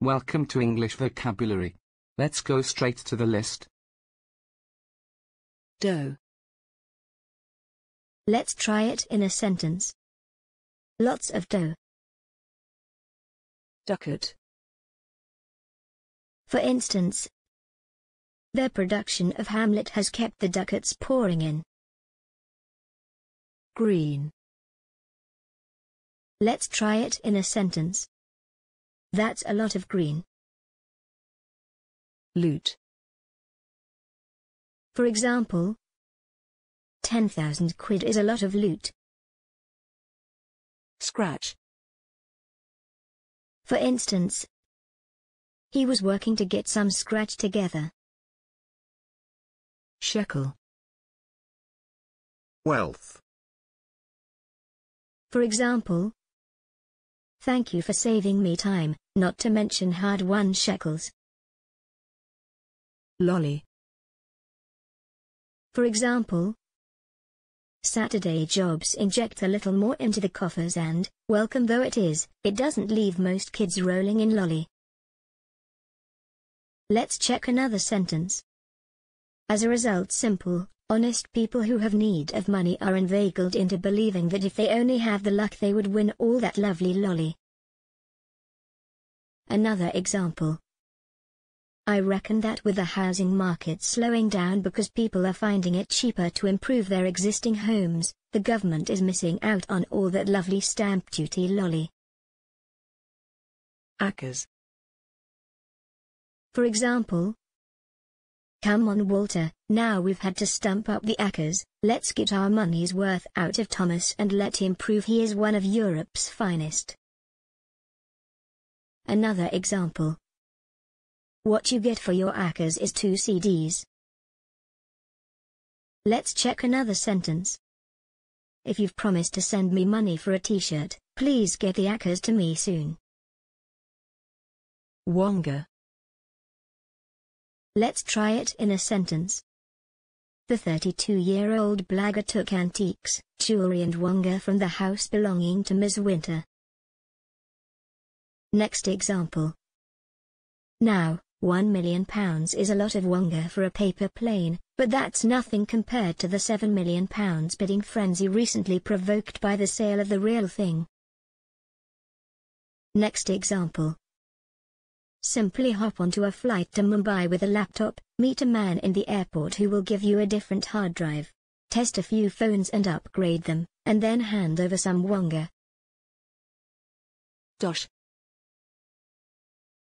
Welcome to English Vocabulary. Let's go straight to the list. Dough. Let's try it in a sentence. Lots of dough. Ducat. For instance, their production of Hamlet has kept the ducats pouring in. Green. Let's try it in a sentence. That's a lot of green. Loot. For example, 10,000 quid is a lot of loot. Scratch. For instance, he was working to get some scratch together. Shekel. Wealth. For example, thank you for saving me time, not to mention hard-won shekels. Lolly. For example, Saturday jobs inject a little more into the coffers and, welcome though it is, it doesn't leave most kids rolling in lolly. Let's check another sentence. As a result, simple, honest people who have need of money are inveigled into believing that if they only have the luck they would win all that lovely lolly. Another example. I reckon that with the housing market slowing down because people are finding it cheaper to improve their existing homes, the government is missing out on all that lovely stamp duty lolly. Acres. For example, come on Walter, now we've had to stump up the acres, let's get our money's worth out of Thomas and let him prove he is one of Europe's finest. Another example. What you get for your acres is 2 CDs. Let's check another sentence. If you've promised to send me money for a t-shirt, please get the acres to me soon. Wonga. Let's try it in a sentence. The 32-year-old blagger took antiques, jewelry and wonga from the house belonging to Miss Winter. Next example. Now, £1 million is a lot of wonga for a paper plane, but that's nothing compared to the £7 million bidding frenzy recently provoked by the sale of the real thing. Next example. Simply hop onto a flight to Mumbai with a laptop, meet a man in the airport who will give you a different hard drive, test a few phones and upgrade them, and then hand over some wonga. Dosh.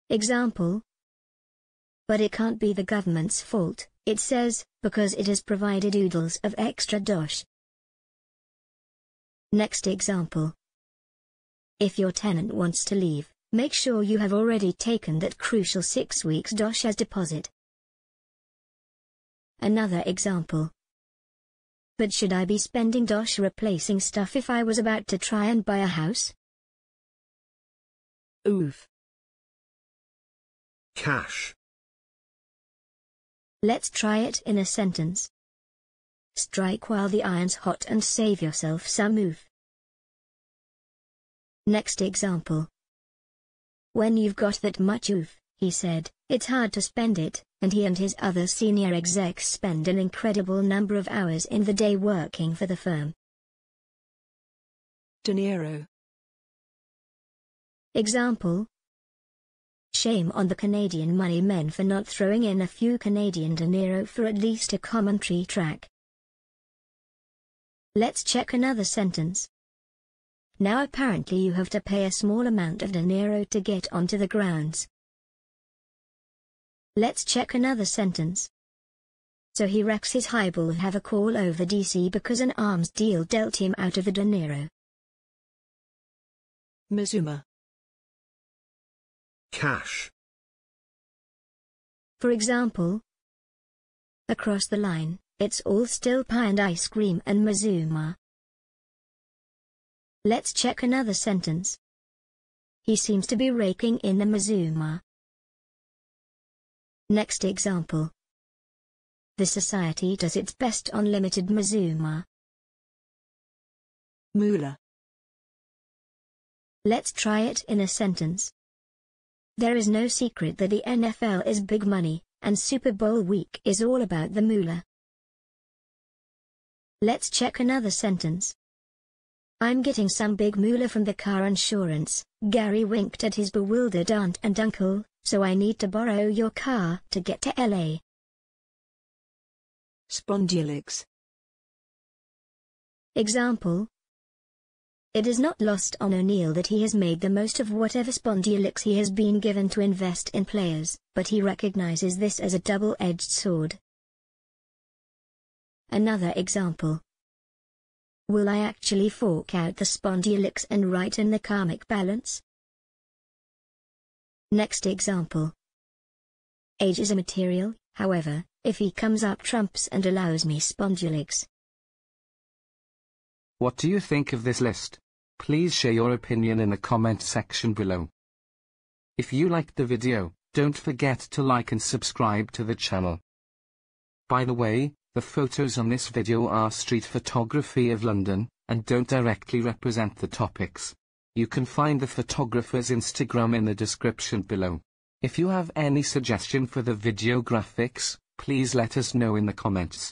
Example. But it can't be the government's fault, it says, because it has provided oodles of extra dosh. Next example. If your tenant wants to leave, make sure you have already taken that crucial 6 weeks dosh as deposit. Another example. But should I be spending dosh replacing stuff if I was about to try and buy a house? Oof. Cash. Let's try it in a sentence. Strike while the iron's hot and save yourself some oof. Next example. When you've got that much oof, he said, it's hard to spend it, and he and his other senior execs spend an incredible number of hours in the day working for the firm. Dinero. Example. Shame on the Canadian money men for not throwing in a few Canadian dinero for at least a commentary track. Let's check another sentence. Now apparently you have to pay a small amount of dinero to get onto the grounds. Let's check another sentence. So he wrecks his highball have a call over DC because an arms deal dealt him out of the dinero. Mazuma. Cash. For example, across the line, it's all still pie and ice cream and Mazuma. Let's check another sentence. He seems to be raking in the Mazuma. Next example. The society does its best on limited Mazuma. Moolah. Let's try it in a sentence. There is no secret that the NFL is big money, and Super Bowl week is all about the moolah. Let's check another sentence. I'm getting some big moolah from the car insurance. Gary winked at his bewildered aunt and uncle, so I need to borrow your car to get to LA. Spondulics. Example. It is not lost on O'Neill that he has made the most of whatever spondulics he has been given to invest in players, but he recognizes this as a double-edged sword. Another example. Will I actually fork out the spondulics and write in the karmic balance? Next example. Age is immaterial, however, if he comes up trumps and allows me spondulics. What do you think of this list? Please share your opinion in the comment section below. If you liked the video, don't forget to like and subscribe to the channel. By the way, the photos on this video are street photography of London, and don't directly represent the topics. You can find the photographer's Instagram in the description below. If you have any suggestion for the video graphics, please let us know in the comments.